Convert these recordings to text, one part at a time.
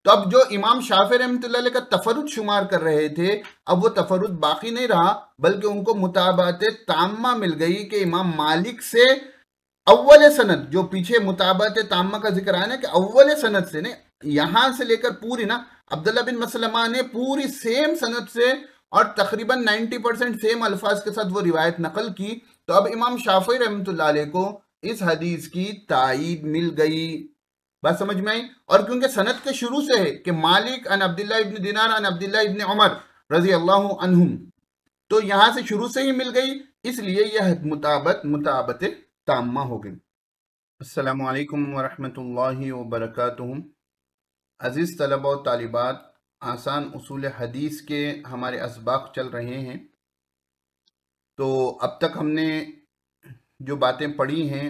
تو اب جو امام شافعی رحمۃ اللہ علیہ کا تفرد شمار کر رہے تھے، اب وہ تفرد باقی نہیں رہا، بلکہ ان کو متابعت تامہ مل گئی کہ امام مالک سے اول سند، جو پیچھے متابعت تامہ کا ذکر آیا نا کہ اول سند سے، یہاں سے لے کر پوری عبداللہ بن مسلمہ نے پوری سیم سند سے اور تقریباً 90% سیم الفاظ کے ساتھ وہ روایت نقل کی. تو اب امام شافعی رحمۃ اللہ علیہ کو اس حدیث کی تائید مل گئی. بات سمجھ میں آئی؟ اور کیونکہ سند کے شروع سے ہے کہ مالک عن عبداللہ ابن دینار عن عبداللہ ابن عمر رضی اللہ عنہم، تو یہاں سے شروع سے ہی مل گئی، اس لیے یہ متابعت تامہ ہو گئی. السلام علیکم ورحمۃ اللہ وبرکاتہ. عزیز طلبہ و طالبات، آسان اصول حدیث کے ہمارے اسباق چل رہے ہیں. تو اب تک ہم نے جو باتیں پڑھی ہیں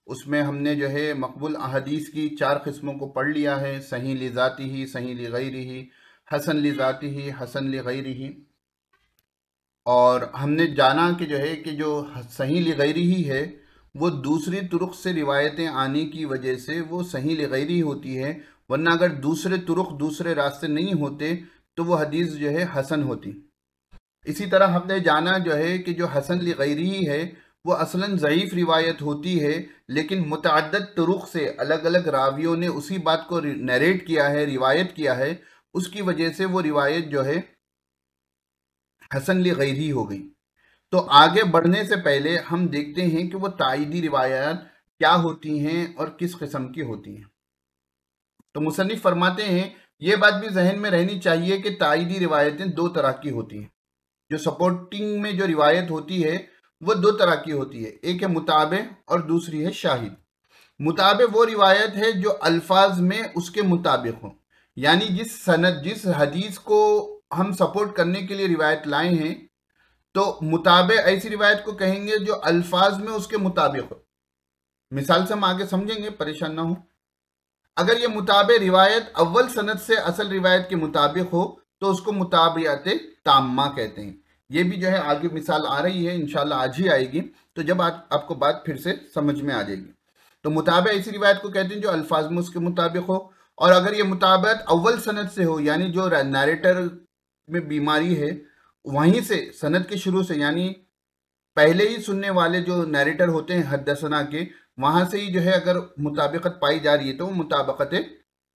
اس میں ہم نے جو ہے مقبول احادیث کی 4 قسموں کو پڑھ لیا ہے: صحیح لذاتہ، صحیح لغیرہ، حسن لذاتہ، حسن لغیرہ. اور ہم نے جانا کہ جو صحیح لغیرہ ہے وہ دوسری طرق سے روایتیں آنے کی وجہ سے وہ صحیح لغیرہ ہوتی ہے، ورنہ اگر دوسرے طرق، دوسرے راستے نہیں ہوتے تو وہ حدیث جو ہے حسن ہوتی. اسی طرح ہم نے جانا کہ جو حسن لغیرہ ہے وہ اصلاً ضعیف روایت ہوتی ہے، لیکن متعدد طرق سے الگ الگ راویوں نے اسی بات کو نیریٹ کیا ہے، روایت کیا ہے، اس کی وجہ سے وہ روایت جو ہے حسن لغیرہ ہو گئی. تو آگے بڑھنے سے پہلے ہم دیکھتے ہیں کہ وہ تائیدی روایات کیا ہوتی ہیں اور کس قسم کی ہوتی ہیں. تو مصنف فرماتے ہیں یہ بات بھی ذہن میں رہنی چاہیے کہ تائیدی روایتیں 2 طرح کی ہوتی ہیں. جو سپورٹنگ میں جو روایت ہوتی ہے وہ 2 طرح کی ہوتی ہے، ایک ہے متابع اور دوسری ہے شاہد. متابع وہ روایت ہے جو الفاظ میں اس کے مطابق ہو، یعنی جس حدیث کو ہم سپورٹ کرنے کے لیے روایت لائے ہیں تو متابع ایسی روایت کو کہیں گے جو الفاظ میں اس کے مطابق ہو. مثال سے ہم آگے سمجھیں گے، پریشان نہ ہو. اگر یہ متابع روایت اول سند سے اصل روایت کے مطابق ہو تو اس کو متابعت تامہ کہتے ہیں. یہ بھی جو ہے آگے مثال آ رہی ہے، انشاءاللہ آج ہی آئے گی، تو جب آپ کو بات پھر سے سمجھ میں آ جائے گی. تو متابع ایسی روایت کو کہتے ہیں جو الفاظ میں اس کے مطابق ہو. اور اگر یہ متابعت اول سند سے ہو، یعنی جو نیریٹر میں بیماری ہے وہیں سے سند کے شروع سے، یعنی پہلے ہی سننے والے جو نیریٹر ہوتے ہیں حدثنا کے، وہاں سے ہی جو ہے اگر مطابقت پائی جا رہی ہے تو وہ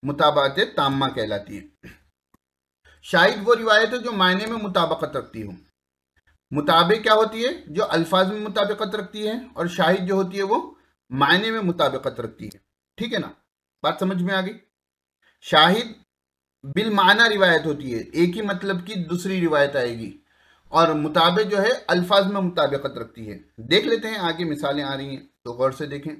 متابعت تامہ کہلاتی ہے. شاہد وہ روایت ہے جو معنی میں مطابقت رکھتی ہو. متابع کیا ہوتی ہے؟ جو الفاظ میں مطابقت رکھتی ہے، اور شاہد جو ہوتی ہے وہ معنی میں مطابقت رکھتی ہے. ٹھیک ہے نا؟ بات سمجھ میں آ گئی؟ شاہد بالمعنی روایت ہوتی ہے، ایک ہی مطلب کی دوسری روایت آئے گی، اور متابع جو ہے الفاظ میں مطابقت رکھتی ہے. دیکھ لیتے ہیں، آگے مثالیں آ رہی ہیں تو غور سے دیکھیں.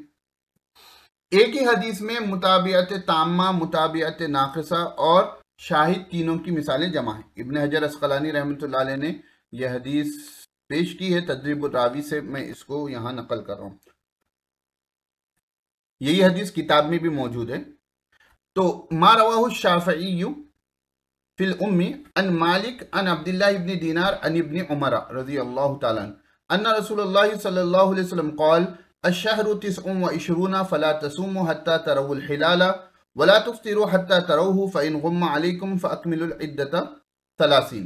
ایک ہی حدیث میں متابعت تامہ، متابعت ناقصہ اور شاہد تینوں کی مثالیں جمع ہیں. ابن حجر عسقلانی رحمۃ اللہ علیہ نے یہ حدیث پیش کی ہے، تدریب الراوی سے میں اس کو یہاں نقل کر رہا ہوں. یہی حدیث کتاب میں بھی موجود ہے. تو ما رواہ الشافعی فی الام عن مالک عن عبداللہ ابن دینار عن ابن عمر رضی اللہ تعالیٰ ان رسول اللہ صلی اللہ علیہ وسلم قال الشہر 29 فلا تصوموا حتى تروا الحلال ولا تفطروا حتى تروه فإن غم عليكم فأكملوا العدة 30.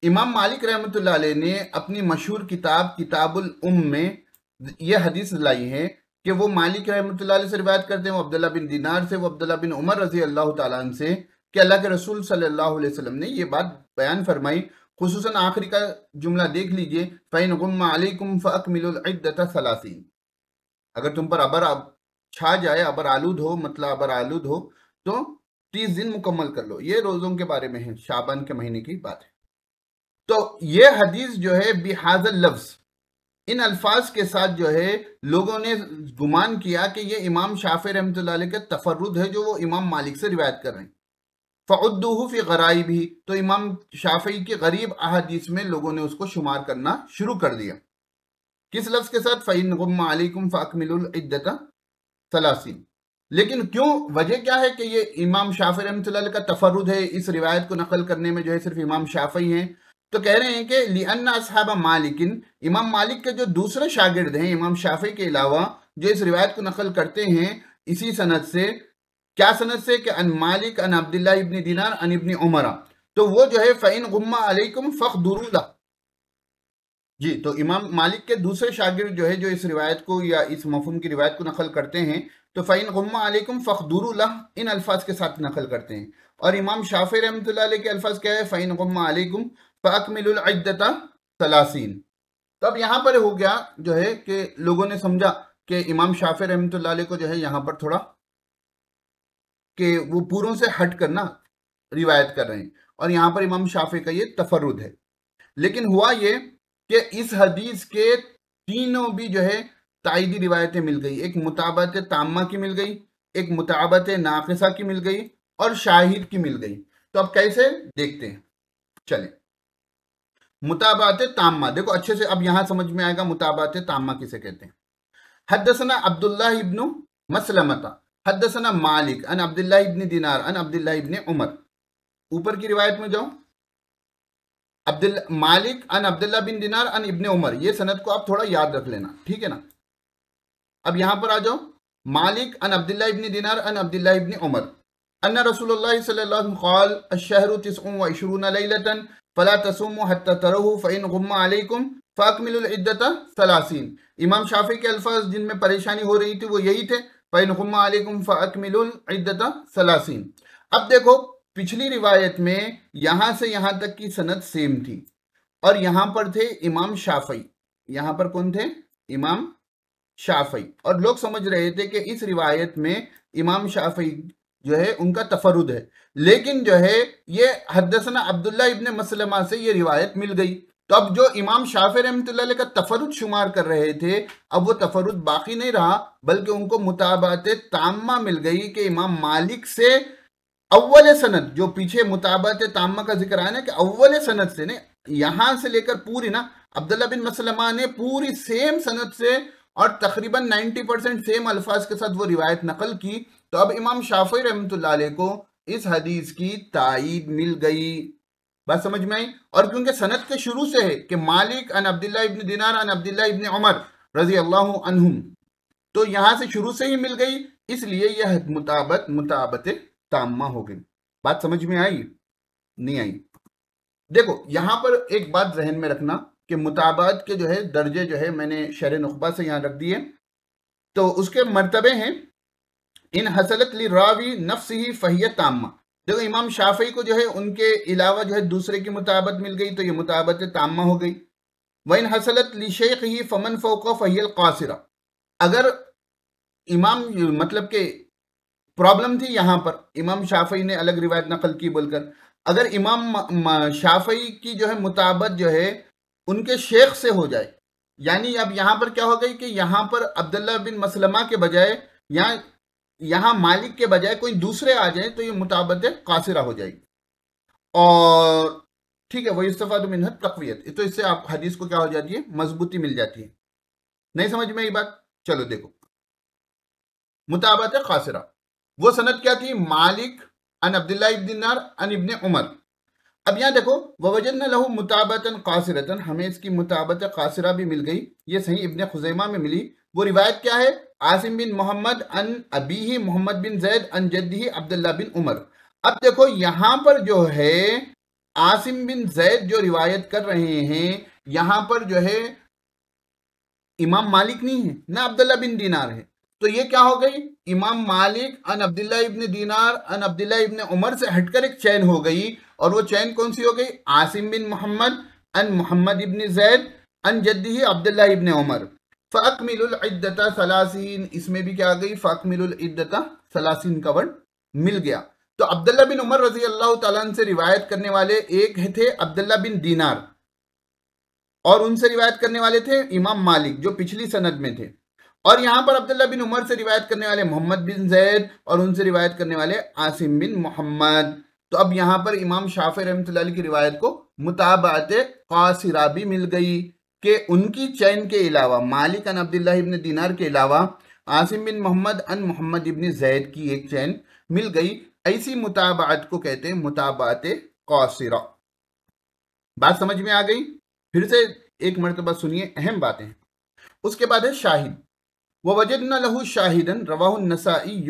امام مالک رحمۃ اللہ علیہ نے اپنی مشہور کتاب الام میں یہ حدیث لائی ہے کہ وہ مالک رحمۃ اللہ علیہ سے روایت کرتے ہیں، وہ عبداللہ بن دینار سے، وہ عبداللہ بن عمر رضی اللہ تعالیٰ عنہ سے، کہ اللہ کے رسول صلی اللہ علیہ وسلم نے یہ بات بیان فرمائی. خصوصاً آخری کا جملہ دیکھ لیجئے، فَإِنْ غُمَّ عَلَيْكُمْ فَأَكْمِلُوا الْعِدَّةَ 30. اگر تم پر ابر چھا جائے، ابر آلود ہو، مطلب ابر آلود ہو، تو 30 دن مکمل کر لو. یہ روزوں کے بارے میں ہے، شعبان کے مہینے کی بات ہے. تو یہ حدیث جو ہے بِهَذَا اللَّفْظ، ان الفاظ کے ساتھ جو ہے لوگوں نے گمان کیا کہ یہ امام شافعی رحمۃ اللہ علیہ کا تفرد ہے جو وہ امام مالک سے روایت کر رہے ہیں. فعدوہ فی غرائبہ، تو امام شافعی کے غریب احادیث میں لوگوں نے اس کو شمار کرنا شروع کر دیا. کس لفظ کے ساتھ؟ فَإِنْ غُمَّ عَلَيْكُمْ فَأَكْمِلُوا الْعِدَّةَ 30. لیکن کیوں، وجہ کیا ہے کہ یہ امام شافعی رحمۃ اللہ علیہ کا تفرد ہے، اس روایت کو نقل کرنے میں جو ہے صرف امام شافعی ہیں؟ تو کہہ رہے ہیں کہ لِأَنَّ أَصْحَابَ مَالِكٍ، امام مالک کے جو دوسرے شاگرد ہیں امام شافعی کے علاوہ جو اس روایت کو نقل کرتے ہیں اسی سند سے، کیا سند سے کہ ان مالک ان عبداللہ ابن دینار ان ابن عمر، تو وہ جو ہے فَإِنْ غُمَّ عَلَيْكُمْ فَاقْدُرُوا لَهُ، جی تو امام مالک کے دوسرے شاگرد جو ہے جو اس روایت کو یا اس مفہوم کی روایت کو نقل کرتے ہیں تو فَإِنْ غُمَّ عَلَيْكُمْ فَاقْدُرُوا لَهُ ان الفاظ کے ساتھ نقل کرتے ہیں، اور امام شافعی رحمۃ اللہ علیہ کے الفاظ کیا ہے فَإِنْ غُمَّ عَلَيْكُمْ فَأَكْمِلُوا الْعِدَّةَ 30۔ تو اب یہاں پر ہو گیا جو ہے کہ لوگوں نے سمجھا کہ امام شافعی رحمۃ اللہ علیہ کو جو ہے یہاں پر تھوڑا کہ وہ پوروں سے ہٹ کرنا روایت کر رہے ہیں، اور یہاں پر امام شافعی کا یہ تفرد ہے۔ لیکن ہوا یہ کہ اس حدیث کے تینوں بھی جو ہے تائیدی روایتیں مل گئی، ایک متابعت تامہ کی مل گئی، ایک متابعت ناقصہ کی مل گئی، اور شاہد کی مل گئی۔ تو اب کیسے دیکھتے ہیں، چلیں متابعت تامہ دیکھو اچھے سے، اب یہاں سمجھ میں آئے گا متابعت تامہ کسے کہتے ہیں۔ حدثنا عبداللہ ابن مسلمۃ حدثنا مالک ان عبداللہ ابن دینار ان عبداللہ ابن عمر، اوپر کی روایت میں جاؤ، مالک ان عبداللہ بن دینار ان ابن عمر، یہ سند کو آپ تھوڑا یاد رکھ لینا، ٹھیک ہے نا۔ اب یہاں پر آ جاؤ، مالک ان عبداللہ ابن دینار ان عبداللہ ابن عمر ان رسول اللہ صلی اللہ علیہ وسلم قال الشہر 29 لیلۃ فلا تصوموا حتى تروه فإن غم علیکم فاکملوا العدۃ 30۔ امام شافعی کے الفاظ جن میں پریشانی ہو رہی تھی وہ یہی تھے، فإن غم علیکم فاکملوا العدۃ 30۔ اب دیکھو پچھلی روایت میں یہاں سے یہاں تک کی سند سیم تھی، اور یہاں پر تھے امام شافعی، یہاں پر کون تھے؟ امام شافعی، اور لوگ سمجھ رہے تھے کہ اس روایت میں امام شافعی جو ہے ان کا تفرد ہے، لیکن جو ہے یہ حدثنا عبداللہ ابن مسلمہ سے یہ روایت مل گئی۔ تو اب جو امام شافعی رحمۃ اللہ علیہ کا تفرد شمار کر رہے تھے، اب وہ تفرد باقی نہیں رہا، بلکہ ان کو متابعت تامہ مل گئی کہ امام مالک سے اول سند، جو پیچھے متابعت تامہ کا ذکر آیا نا کہ اول سند سے یہاں سے لے کر پوری نا، عبداللہ بن مسلمہ نے پوری سیم سند سے اور تقریباً 90% سیم الفاظ کے ساتھ وہ روایت نقل کی، تو اب امام شافعی رحمۃ اللہ علیہ کو اس حدیث کی تائید مل گئی۔ بات سمجھ میں آئی؟ اور کیونکہ سند کے شروع سے ہے کہ مالک ان عبداللہ ابن دینار ان عبداللہ ابن عمر رضی اللہ عنہم، تو یہاں سے شروع سے ہی مل گئی، اس لیے یہ متابعت تامہ ہو گئی۔ بات سمجھ میں آئی؟ نہیں آئی؟ دیکھو یہاں پر ایک بات ذہن میں رکھنا کہ متابعت کے جو ہے درجے جو ہے میں نے شرح نخبہ سے یہاں رکھ دیے، تو اس کے مرتبے ہیں ان حصلت لراوی نفسہ فہی تامہ۔ دیکھو امام شافعی کو جو ہے ان کے علاوہ جو ہے دوسرے کی متابعت مل گئی تو یہ متابعت تامہ ہو گئی۔ وَإِنْ حَصَلَتْ لِشَيْخِهِ فَمَنْ فَوْقَهُ فَهِيَ الْقَاصِرَةُ، اگر امام مطلب کہ پرابلم تھی یہاں پر، امام شافعی نے الگ روایت نقل کی بول کر، اگر امام شافعی کی جو ہے متابعت جو ہے ان کے شیخ سے ہو جائے، یعنی اب یہاں پر کیا ہو گئی کہ یہاں پر عبداللہ بن مسلمہ کے بجائے یہاں مالک کے بجائے کوئی دوسرے آ جائیں تو یہ متابعت قاصرہ ہو جائے گی، اور ٹھیک ہے وہ استفاد منہ تقویت، تو اس سے آپ حدیث کو کیا ہو جاتی ہے؟ مضبوطی مل جاتی ہے۔ نہیں سمجھ میں یہ بات؟ چلو دیکھو متابعت قاصرہ وہ سند کیا تھی؟ مالک ان عبداللہ ابن دینار ان ابن عمر۔ اب یہاں دیکھو وَوَجَدْنَا لَهُ مُتَابَةً قَاصِرَةً، ہمیں اس کی متابعت قاصرہ بھی مل گئی، یہ صحیح ابن خزیمہ میں ملی۔ وہ روایت کیا ہے؟ عاصم بن محمد ان ابیہ محمد بن زید ان جدہ عبداللہ بن عمر۔ اب دیکھو یہاں پر جو ہے عاصم بن زید جو روایت کر رہے ہیں، یہاں پر جو ہے امام مالک نہیں ہے نہ عبداللہ بن دینار ہے، تو یہ کیا ہو گئی؟ امام مالک ان عبداللہ ابن دینار ان عبداللہ ابن عمر سے ہٹ کر ایک چین ہو گئی، اور وہ چین کون سی ہو گئی؟ عاصم بن محمد ان محمد ابن زید ان جدہ عبداللہ ابن عمر۔ فَأَكْمِلُوا الْعِدَّةَ 30، اس میں بھی کیا آ گئی؟ فَأَكْمِلُوا الْعِدَّةَ 30 کا ورڈ مل گیا۔ تو عبداللہ بن عمر رضی اللہ تعالیٰ عنہ سے روایت کرنے والے ایک تھے عبداللہ بن دینار، اور ان سے روایت کرنے والے تھے امام مالک جو پچھلی سند میں تھے، اور یہاں پر عبداللہ بن عمر سے روایت کرنے والے محمد بن زید، اور ان سے روایت کرنے والے عاصم بن محمد۔ تو اب یہاں پر امام شافعی رحمۃ اللہ علیہ کی روایت کو متابعت قاصرہ بھی مل گئی کہ ان کی چین کے علاوہ، مالک ان عبداللہ ابن دینار کے علاوہ عاصم بن محمد ان محمد ابن زید کی ایک چین مل گئی۔ ایسی متابعت کو کہتے ہیں متابعت قاصرہ۔ بات سمجھ میں آ گئی؟ پھر سے ایک مرتبہ سنیے، اہم باتیں۔ اس کے بعد ہے شاہد۔ وَوَجَدْنَا لَهُ شَاهِدًا رَوَاهُ النَّسَائِيُّ